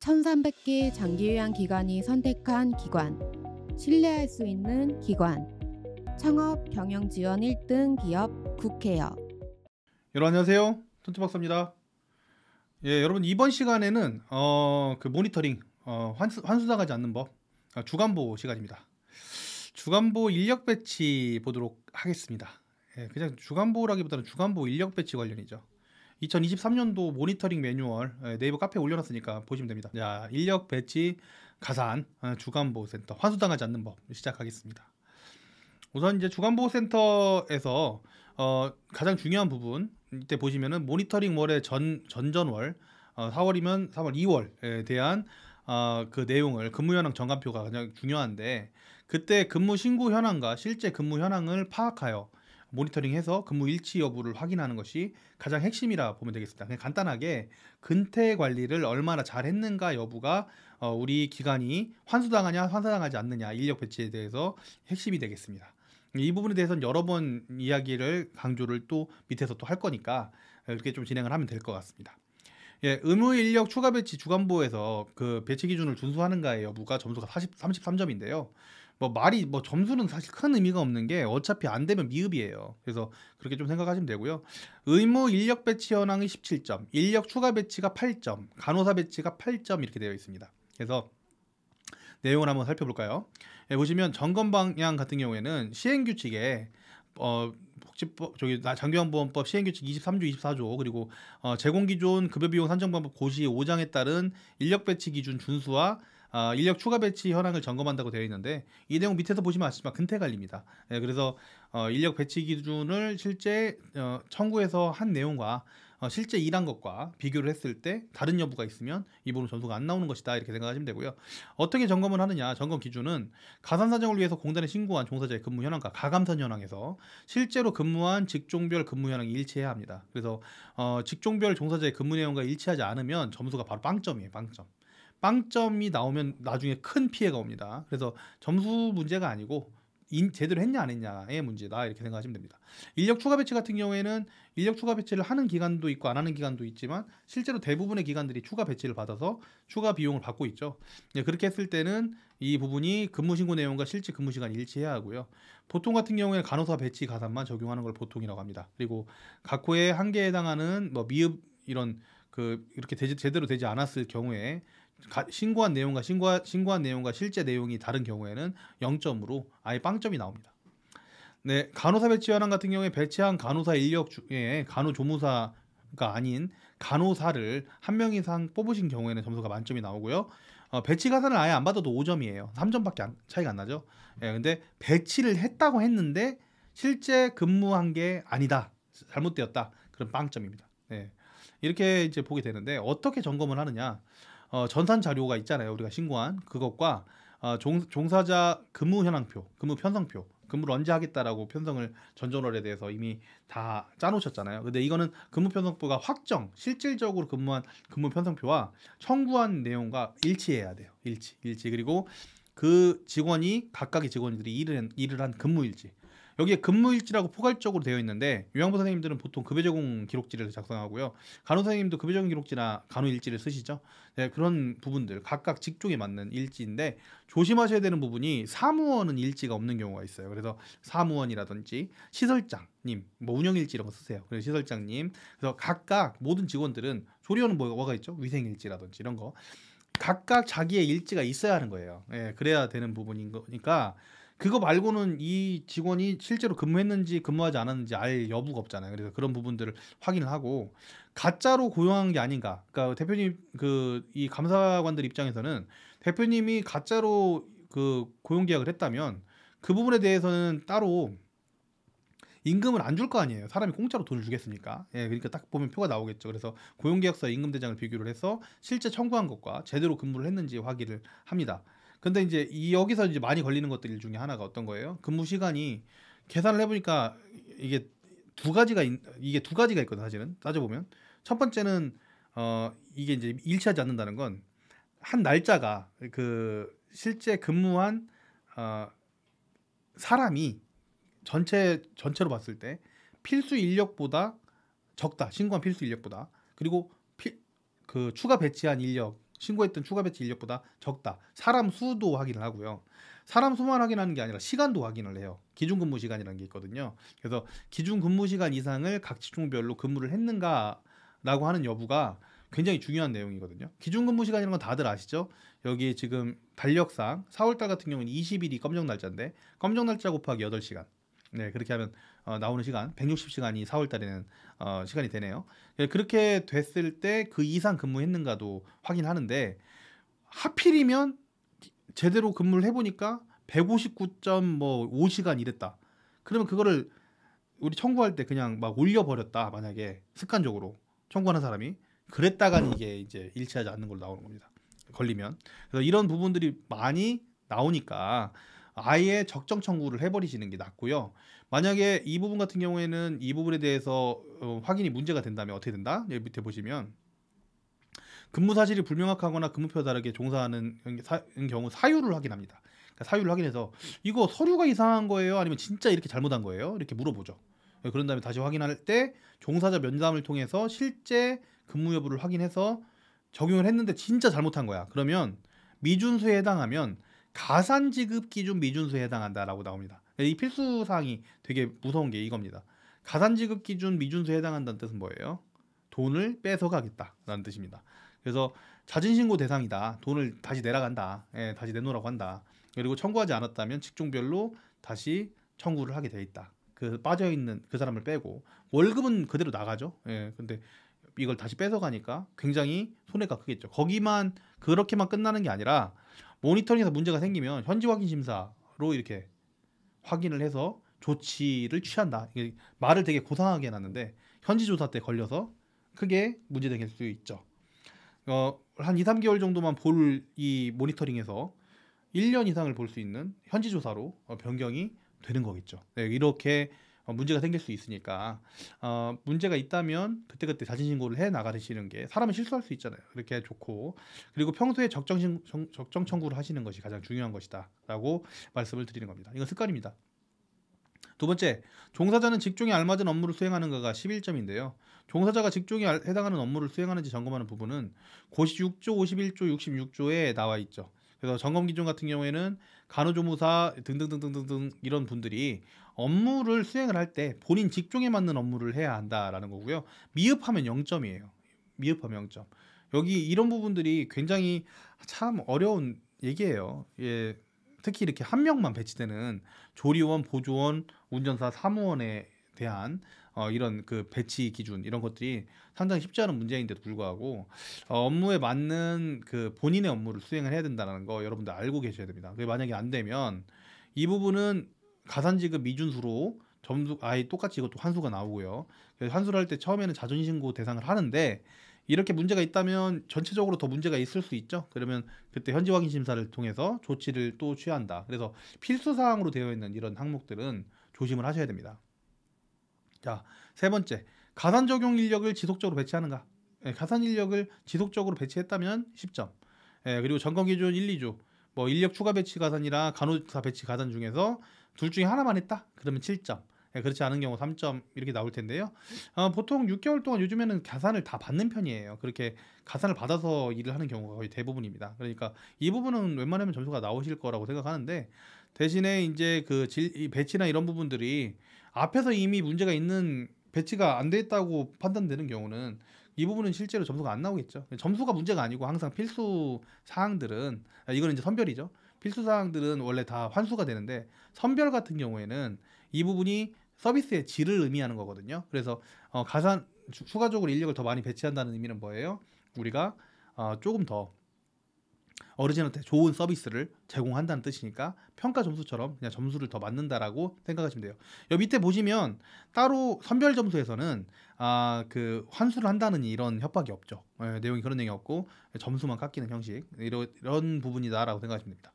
1300개 장기요양 기관이 선택한 기관, 신뢰할 수 있는 기관, 창업 경영 지원 1등 기업 굿케어. 여러분 안녕하세요. 톤트박사입니다. 예, 여러분 이번 시간에는 그 모니터링 환수당하지 않는 법 주간보 시간입니다. 주간보 인력 배치 보도록 하겠습니다. 예, 그냥 주간보라기보다는 주간보 인력 배치 관련이죠. 2023년도 모니터링 매뉴얼 네이버 카페에 올려놨으니까 보시면 됩니다. 자, 인력 배치 가산 주간보 센터 환수당하지 않는 법 시작하겠습니다. 우선 이제 주간보호센터에서 가장 중요한 부분 이때 보시면은 모니터링 월의 전전월 4월이면 4월 2월에 대한 그 내용을 근무 현황 정감표가 가장 중요한데 그때 근무 신고 현황과 실제 근무 현황을 파악하여 모니터링해서 근무 일치 여부를 확인하는 것이 가장 핵심이라 보면 되겠습니다. 그냥 간단하게 근태 관리를 얼마나 잘 했는가 여부가 우리 기관이 환수당하냐 환수당하지 않느냐 인력 배치에 대해서 핵심이 되겠습니다. 이 부분에 대해서는 여러 번 이야기를 강조를 또 밑에서 또 할 거니까 이렇게 좀 진행을 하면 될 것 같습니다. 예, 의무 인력 추가 배치 주간보에서 그 배치 기준을 준수하는가의 여부가 점수가 33점인데요. 뭐 점수는 사실 큰 의미가 없는 게 어차피 안 되면 미흡이에요. 그래서 그렇게 좀 생각하시면 되고요. 의무 인력 배치 현황이 17점, 인력 추가 배치가 8점, 간호사 배치가 8점 이렇게 되어 있습니다. 그래서 내용을 한번 살펴볼까요? 예, 보시면 점검 방향 같은 경우에는 시행규칙에 복지법 장기요양보험법 시행규칙 23조 24조 그리고 제공기존 급여비용 산정방법 고시 5장에 따른 인력 배치 기준 준수와 인력 추가 배치 현황을 점검한다고 되어 있는데 이 내용 밑에서 보시면 아시지만 근태 관리입니다. 예, 그래서 인력 배치 기준을 실제 청구해서 한 내용과 실제 일한 것과 비교를 했을 때 다른 여부가 있으면 이 부분 점수가 안 나오는 것이다 이렇게 생각하시면 되고요. 어떻게 점검을 하느냐? 점검 기준은 가산 사정을 위해서 공단에 신고한 종사자의 근무 현황과 가감선 현황에서 실제로 근무한 직종별 근무 현황이 일치해야 합니다. 그래서 직종별 종사자의 근무 내용과 일치하지 않으면 점수가 바로 빵점이에요. 빵점이 나오면 나중에 큰 피해가 옵니다. 그래서 점수 문제가 아니고 제대로 했냐 안 했냐의 문제다 이렇게 생각하시면 됩니다. 인력 추가 배치 같은 경우에는 인력 추가 배치를 하는 기관도 있고 안 하는 기관도 있지만 실제로 대부분의 기관들이 추가 배치를 받아서 추가 비용을 받고 있죠. 그렇게 했을 때는 이 부분이 근무 신고 내용과 실제 근무 시간이 일치해야 하고요. 보통 같은 경우에는 간호사 배치 가산만 적용하는 걸 보통이라고 합니다. 그리고 각 호의 한계에 해당하는 뭐 미흡 이런 이렇게 제대로 되지 않았을 경우에 신고한 내용과 실제 내용이 다른 경우에는 0점으로 아예 빵점이 나옵니다. 네, 간호사 배치 현황 같은 경우에 배치한 간호사 인력 중에 간호조무사가 아닌 간호사를 한 명 이상 뽑으신 경우에는 점수가 만점이 나오고요. 배치 가산을 아예 안 받아도 5점이에요. 3점밖에 차이가 안 나죠. 예, 근데 배치를 했다고 했는데 실제 근무한 게 아니다, 잘못되었다, 그럼 빵점입니다. 예, 이렇게 이제 보게 되는데 어떻게 점검을 하느냐? 전산 자료가 있잖아요. 우리가 신고한 그것과 종사자 근무 현황표, 근무 편성표, 근무를 언제 하겠다라고 편성을 전전월에 대해서 이미 다 짜놓으셨잖아요. 근데 이거는 근무 편성표가 실질적으로 근무한 근무 편성표와 청구한 내용과 일치해야 돼요. 일치. 그리고 그 각각의 직원들이 일을 한 근무일지. 여기에 근무일지라고 포괄적으로 되어 있는데 요양보 선생님들은 보통 급여 제공 기록지를 작성하고요. 간호사 선생님도 급여 제공 기록지나 간호일지를 쓰시죠. 네, 그런 부분들 각각 직종에 맞는 일지인데 조심하셔야 되는 부분이 사무원은 일지가 없는 경우가 있어요. 그래서 사무원이라든지 시설장님, 뭐 운영일지 이런 거 쓰세요. 그래서 시설장님, 그래서 각각 모든 직원들은 조리원은 뭐가 있죠? 위생일지라든지 이런 거 각각 자기의 일지가 있어야 하는 거예요. 예, 그래야 되는 부분인 거니까 그거 말고는 이 직원이 실제로 근무했는지 근무하지 않았는지 알 여부가 없잖아요. 그래서 그런 부분들을 확인을 하고 가짜로 고용한 게 아닌가. 그러니까 대표님 이 감사관들 입장에서는 대표님이 가짜로 그 고용 계약을 했다면 그 부분에 대해서는 따로 임금을 안 줄 거 아니에요. 사람이 공짜로 돈을 주겠습니까? 예, 그러니까 딱 보면 표가 나오겠죠. 그래서 고용계약서 임금대장을 비교를 해서 실제 청구한 것과 제대로 근무를 했는지 확인을 합니다. 근데 이제 여기서 이제 많이 걸리는 것들 중에 하나가 어떤 거예요? 근무 시간이 계산을 해보니까 이게 두 가지가 있거든. 사실은 따져보면 첫 번째는 이게 이제 일치하지 않는다는 건 한 날짜가 실제 근무한 사람이 전체로 봤을 때 필수 인력보다 적다. 신고한 필수 인력보다. 그리고 추가 배치한 인력 신고했던 추가 배치 인력보다 적다. 사람 수도 확인을 하고요. 사람 수만 확인하는 게 아니라 시간도 확인을 해요. 기준 근무 시간이라는 게 있거든요. 그래서 기준 근무 시간 이상을 각 직종별로 근무를 했는가라고 하는 여부가 굉장히 중요한 내용이거든요. 기준 근무 시간이라는 건 다들 아시죠? 여기 지금 달력상 4월달 같은 경우는 20일이 검정 날짜인데 검정 날짜 곱하기 8시간. 네, 그렇게 하면 나오는 시간 160시간이 4월달에는 시간이 되네요. 그렇게 됐을 때 그 이상 근무했는가도 확인하는데 하필이면 제대로 근무를 해보니까 159.5시간 일했다. 그러면 그거를 우리 청구할 때 그냥 막 올려버렸다. 만약에 습관적으로 청구하는 사람이 그랬다간 이게 이제 일치하지 않는 걸로 나오는 겁니다. 걸리면. 그래서 이런 부분들이 많이 나오니까 아예 적정 청구를 해버리시는 게 낫고요. 만약에 이 부분 같은 경우에는 이 부분에 대해서 확인이 문제가 된다면 어떻게 된다? 여기 밑에 보시면 근무 사실이 불명확하거나 근무표와 다르게 종사하는 경우 사유를 확인합니다. 그러니까 사유를 확인해서 이거 서류가 이상한 거예요? 아니면 진짜 이렇게 잘못한 거예요? 이렇게 물어보죠. 그런 다음에 다시 확인할 때 종사자 면담을 통해서 실제 근무 여부를 확인해서 적용을 했는데 진짜 잘못한 거야. 그러면 미준수에 해당하면 가산지급 기준 미준수에 해당한다라고 나옵니다. 이 필수 사항이 되게 무서운 게 이겁니다. 가산지급 기준 미준수에 해당한다는 뜻은 뭐예요? 돈을 뺏어가겠다라는 뜻입니다. 그래서 자진신고 대상이다. 돈을 다시 내라간다. 예, 다시 내놓으라고 한다. 그리고 청구하지 않았다면 직종별로 다시 청구를 하게 돼 있다. 그 빠져 있는 그 사람을 빼고 월급은 그대로 나가죠. 예, 근데 이걸 다시 뺏어가니까 굉장히 손해가 크겠죠. 거기만 그렇게만 끝나는 게 아니라 모니터링에서 문제가 생기면 현지 확인 심사로 이렇게 확인을 해서 조치를 취한다. 이게 말을 되게 고상하게 해놨는데 현지 조사 때 걸려서 크게 문제될 수 있죠. 한 2, 3개월 정도만 볼 이 모니터링에서 1년 이상을 볼 수 있는 현지 조사로 변경이 되는 거겠죠. 네, 이렇게 문제가 생길 수 있으니까 문제가 있다면 그때그때 자진 신고를 해 나가시는 게 사람은 실수할 수 있잖아요. 그렇게 좋고 그리고 평소에 적정 청구를 하시는 것이 가장 중요한 것이다라고 말씀을 드리는 겁니다. 이건 습관입니다. 두 번째, 종사자는 직종에 알맞은 업무를 수행하는가가 11점인데요. 종사자가 직종에 해당하는 업무를 수행하는지 점검하는 부분은 고시 6조, 51조, 66조에 나와 있죠. 그래서 점검 기준 같은 경우에는 간호조무사 등등등등등 이런 분들이 업무를 수행을 할 때 본인 직종에 맞는 업무를 해야 한다라는 거고요. 미흡하면 0점이에요. 미흡하면 0점. 여기 이런 부분들이 굉장히 참 어려운 얘기예요. 예, 특히 이렇게 한 명만 배치되는 조리원, 보조원, 운전사, 사무원에 대한 이런 그 배치 기준 이런 것들이 상당히 쉽지 않은 문제인데도 불구하고 업무에 맞는 그 본인의 업무를 수행을 해야 된다는 거 여러분들 알고 계셔야 됩니다. 그게 만약에 안 되면 이 부분은 가산지급 미준수로 점수 아예 똑같이 이것도 환수가 나오고요. 그래서 환수를 할 때 처음에는 자존신고 대상을 하는데 이렇게 문제가 있다면 전체적으로 더 문제가 있을 수 있죠. 그러면 그때 현지 확인 심사를 통해서 조치를 또 취한다. 그래서 필수 사항으로 되어 있는 이런 항목들은 조심을 하셔야 됩니다. 자, 세 번째, 가산 적용 인력을 지속적으로 배치하는가? 예, 가산 인력을 지속적으로 배치했다면 10점. 예, 그리고 점검 기준 1, 2조. 뭐 인력 추가 배치 가산이랑 간호사 배치 가산 중에서 둘 중에 하나만 했다? 그러면 7점. 예, 그렇지 않은 경우 3점 이렇게 나올 텐데요. 보통 6개월 동안 요즘에는 가산을 다 받는 편이에요. 그렇게 가산을 받아서 일을 하는 경우가 거의 대부분입니다. 그러니까 이 부분은 웬만하면 점수가 나오실 거라고 생각하는데 대신에 이제 이 배치나 이런 부분들이 앞에서 이미 문제가 있는 배치가 안 됐다고 판단되는 경우는 이 부분은 실제로 점수가 안 나오겠죠. 점수가 문제가 아니고 항상 필수 사항들은 이거는 이제 선별이죠. 필수 사항들은 원래 다 환수가 되는데 선별 같은 경우에는 이 부분이 서비스의 질을 의미하는 거거든요. 그래서 가산 추가적으로 인력을 더 많이 배치한다는 의미는 뭐예요? 우리가 조금 더 어르신한테 좋은 서비스를 제공한다는 뜻이니까 평가 점수처럼 그냥 점수를 더 맞는다라고 생각하시면 돼요. 여기 밑에 보시면 따로 선별 점수에서는 그 환수를 한다는 이런 협박이 없죠. 내용이 그런 내용이 없고 점수만 깎이는 형식 이런 부분이다라고 생각하시면 됩니다.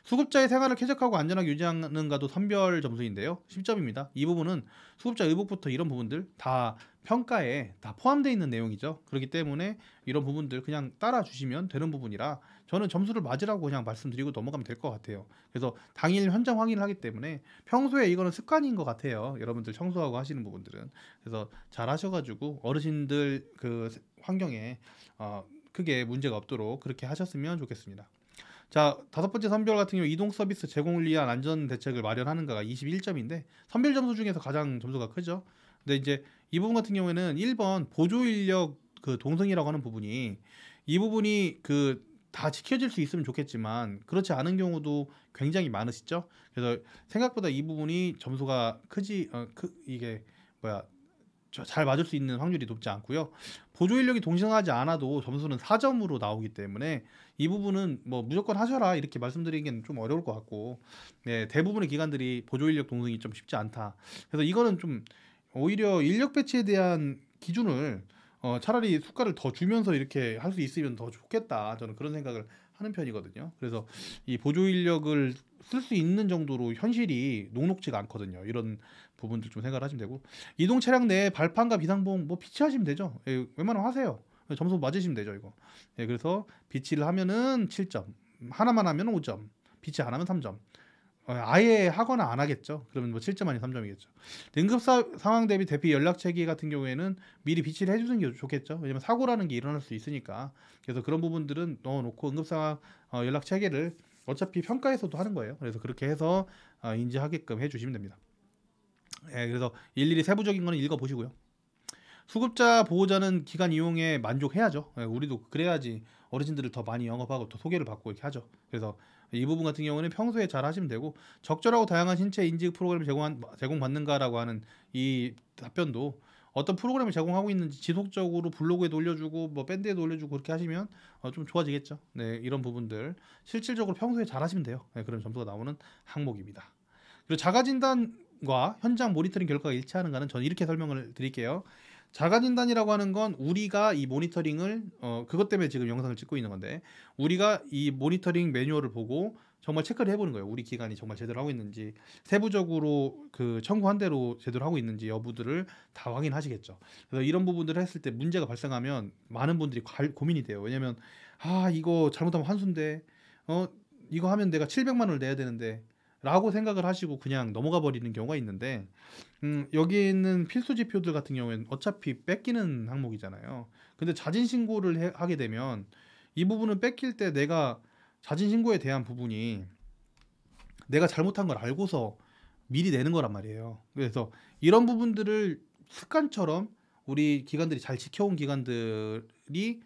수급자의 생활을 쾌적하고 안전하게 유지하는가도 선별 점수인데요. 10점입니다. 이 부분은 수급자 의복부터 이런 부분들 다 평가에 다 포함되어 있는 내용이죠. 그렇기 때문에 이런 부분들 그냥 따라 주시면 되는 부분이라 저는 점수를 맞으라고 그냥 말씀드리고 넘어가면 될 것 같아요. 그래서 당일 현장 확인을 하기 때문에 평소에 이거는 습관인 것 같아요. 여러분들 청소하고 하시는 부분들은. 그래서 잘 하셔가지고 어르신들 그 환경에 크게 문제가 없도록 그렇게 하셨으면 좋겠습니다. 자, 다섯 번째 선별 같은 경우 이동 서비스 제공을 위한 안전 대책을 마련하는가가 21점인데 선별 점수 중에서 가장 점수가 크죠. 근데 이제 이 부분 같은 경우에는 1번 보조 인력 그 동승이라고 하는 부분이 이 부분이 그 다 지켜질 수 있으면 좋겠지만 그렇지 않은 경우도 굉장히 많으시죠. 그래서 생각보다 이 부분이 점수가 크지 이게 뭐야 잘 맞을 수 있는 확률이 높지 않고요. 보조 인력이 동승하지 않아도 점수는 4점으로 나오기 때문에 이 부분은 뭐 무조건 하셔라 이렇게 말씀드리기는 좀 어려울 것 같고, 네, 대부분의 기관들이 보조 인력 동승이 좀 쉽지 않다. 그래서 이거는 좀 오히려 인력 배치에 대한 기준을 차라리 수가를 더 주면서 이렇게 할 수 있으면 더 좋겠다. 저는 그런 생각을 하는 편이거든요. 그래서 이 보조 인력을 쓸 수 있는 정도로 현실이 녹록지가 않거든요. 이런 부분들 좀 생각을 하시면 되고, 이동 차량 내 발판과 비상봉 뭐 비치하시면 되죠. 예, 웬만하면 하세요. 점수 맞으시면 되죠, 이거. 예, 그래서 비치를 하면은 7점, 하나만 하면 5점, 비치 안 하면 3점. 아예 하거나 안 하겠죠. 그러면 뭐 7점 아닌 3점이겠죠. 응급 상황 대피 연락 체계 같은 경우에는 미리 비치를 해주는 게 좋겠죠. 왜냐면 사고라는 게 일어날 수 있으니까. 그래서 그런 부분들은 넣어놓고 응급 상황 연락 체계를 어차피 평가에서도 하는 거예요. 그래서 그렇게 해서 인지하게끔 해주시면 됩니다. 예, 그래서 일일이 세부적인 거는 읽어보시고요. 수급자 보호자는 기관 이용에 만족해야죠. 예, 우리도 그래야지 어르신들을 더 많이 영업하고 더 소개를 받고 이렇게 하죠. 그래서 이 부분 같은 경우는 평소에 잘 하시면 되고, 적절하고 다양한 신체 인지 프로그램을 제공받는가라고 하는 이 답변도 어떤 프로그램을 제공하고 있는지 지속적으로 블로그에도 올려주고 뭐 밴드에도 올려주고 그렇게 하시면 좀 좋아지겠죠. 네, 이런 부분들 실질적으로 평소에 잘 하시면 돼요. 네, 그런 점수가 나오는 항목입니다. 그리고 자가진단과 현장 모니터링 결과가 일치하는가는 저는 이렇게 설명을 드릴게요. 자가진단이라고 하는 건 우리가 이 모니터링을 그것 때문에 지금 영상을 찍고 있는 건데, 우리가 이 모니터링 매뉴얼을 보고 정말 체크를 해보는 거예요. 우리 기관이 정말 제대로 하고 있는지, 세부적으로 그 청구한 대로 제대로 하고 있는지 여부들을 다 확인하시겠죠. 그래서 이런 부분들을 했을 때 문제가 발생하면 많은 분들이 고민이 돼요. 왜냐면 이거 잘못하면 환수인데 이거 하면 내가 700만 원을 내야 되는데 라고 생각을 하시고 그냥 넘어가 버리는 경우가 있는데, 여기 있는 필수 지표들 같은 경우에는 어차피 뺏기는 항목이잖아요. 근데 자진 신고를 하게 되면 이 부분은 뺏길 때 내가 자진 신고에 대한 부분이 내가 잘못한 걸 알고서 미리 내는 거란 말이에요. 그래서 이런 부분들을 습관처럼 우리 기관들이 잘 지켜온 기관들이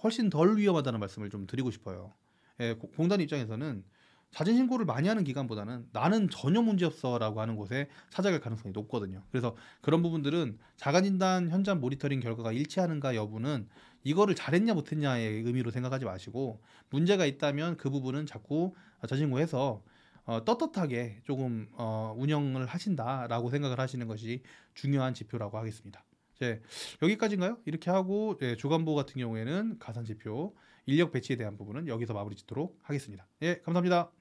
훨씬 덜 위험하다는 말씀을 좀 드리고 싶어요. 예, 공단 입장에서는 자진 신고를 많이 하는 기관보다는 나는 전혀 문제 없어라고 하는 곳에 찾아갈 가능성이 높거든요. 그래서 그런 부분들은 자가진단 현장 모니터링 결과가 일치하는가 여부는 이거를 잘했냐 못했냐의 의미로 생각하지 마시고, 문제가 있다면 그 부분은 자꾸 자진 신고해서 떳떳하게 조금 운영을 하신다라고 생각을 하시는 것이 중요한 지표라고 하겠습니다. 이제 여기까지인가요? 이렇게 하고 주간보호 같은 경우에는 가산지표, 인력 배치에 대한 부분은 여기서 마무리 짓도록 하겠습니다. 예, 감사합니다.